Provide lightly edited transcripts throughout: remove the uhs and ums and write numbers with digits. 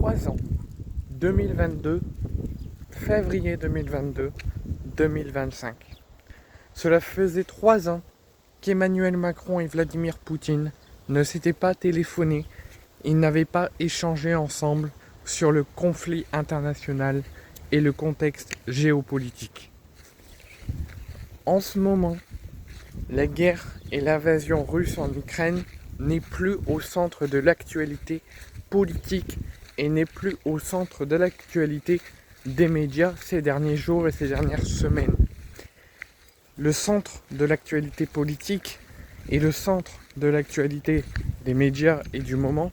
3 ans, 2022, février 2022, 2025. Cela faisait 3 ans qu'Emmanuel Macron et Vladimir Poutine ne s'étaient pas téléphonés, ils n'avaient pas échangé ensemble sur le conflit international et le contexte géopolitique. En ce moment, la guerre et l'invasion russe en Ukraine n'est plus au centre de l'actualité politique et n'est plus au centre de l'actualité des médias ces derniers jours et ces dernières semaines. Le centre de l'actualité politique et le centre de l'actualité des médias et du moment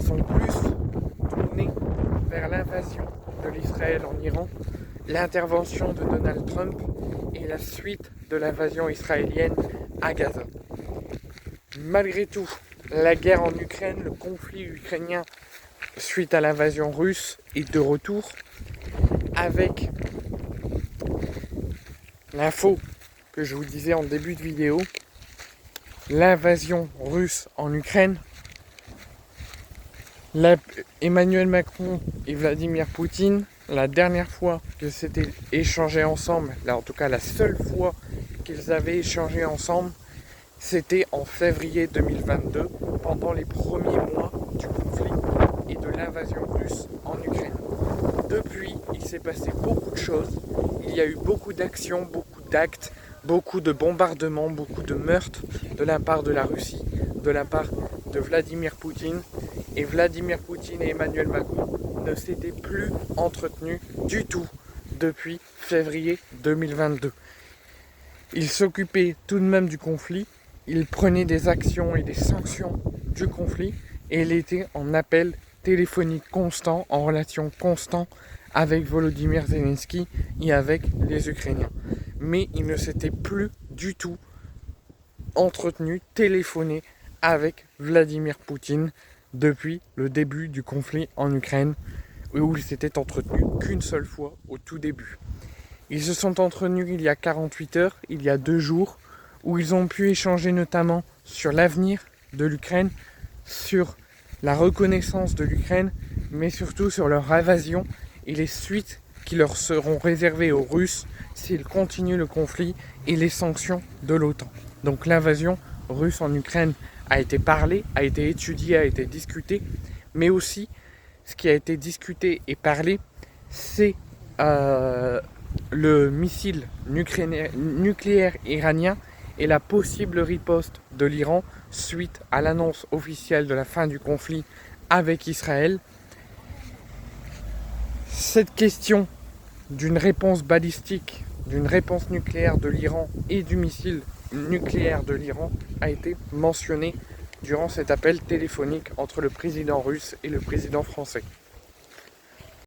sont plus tournés vers l'invasion de l'Israël en Iran, l'intervention de Donald Trump et la suite de l'invasion israélienne à Gaza. Malgré tout, la guerre en Ukraine, le conflit ukrainien suite à l'invasion russe est de retour avec l'info que je vous disais en début de vidéo, l'invasion russe en Ukraine. Emmanuel Macron et Vladimir Poutine, la dernière fois que c'était échangé ensemble, là en tout cas la seule fois qu'ils avaient échangé ensemble, c'était en février 2022, pendant les premiers mois du conflit et de l'invasion russe en Ukraine. Depuis, il s'est passé beaucoup de choses, il y a eu beaucoup d'actions, beaucoup d'actes, beaucoup de bombardements, beaucoup de meurtres de la part de la Russie, de la part de Vladimir Poutine. Et Vladimir Poutine et Emmanuel Macron ne s'étaient plus entretenus du tout depuis février 2022. Ils s'occupaient tout de même du conflit, ils prenaient des actions et des sanctions du conflit et il était en appel téléphonique constant, en relation constante avec Volodymyr Zelensky et avec les Ukrainiens. Mais ils ne s'étaient plus du tout entretenus, téléphonés avec Vladimir Poutine depuis le début du conflit en Ukraine, où ils s'étaient entretenus qu'une seule fois au tout début. Ils se sont entretenus il y a 48 heures, il y a 2 jours, où ils ont pu échanger notamment sur l'avenir de l'Ukraine, sur la reconnaissance de l'Ukraine, mais surtout sur leur invasion et les suites qui leur seront réservées aux Russes s'ils continuent le conflit et les sanctions de l'OTAN. Donc l'invasion russe en Ukraine a été parlé, a été étudié, a été discuté, mais aussi ce qui a été discuté et parlé, c'est le missile nucléaire iranien et la possible riposte de l'Iran suite à l'annonce officielle de la fin du conflit avec Israël. Cette question d'une réponse balistique, d'une réponse nucléaire de l'Iran et du missile nucléaire de l'Iran a été mentionnée durant cet appel téléphonique entre le président russe et le président français.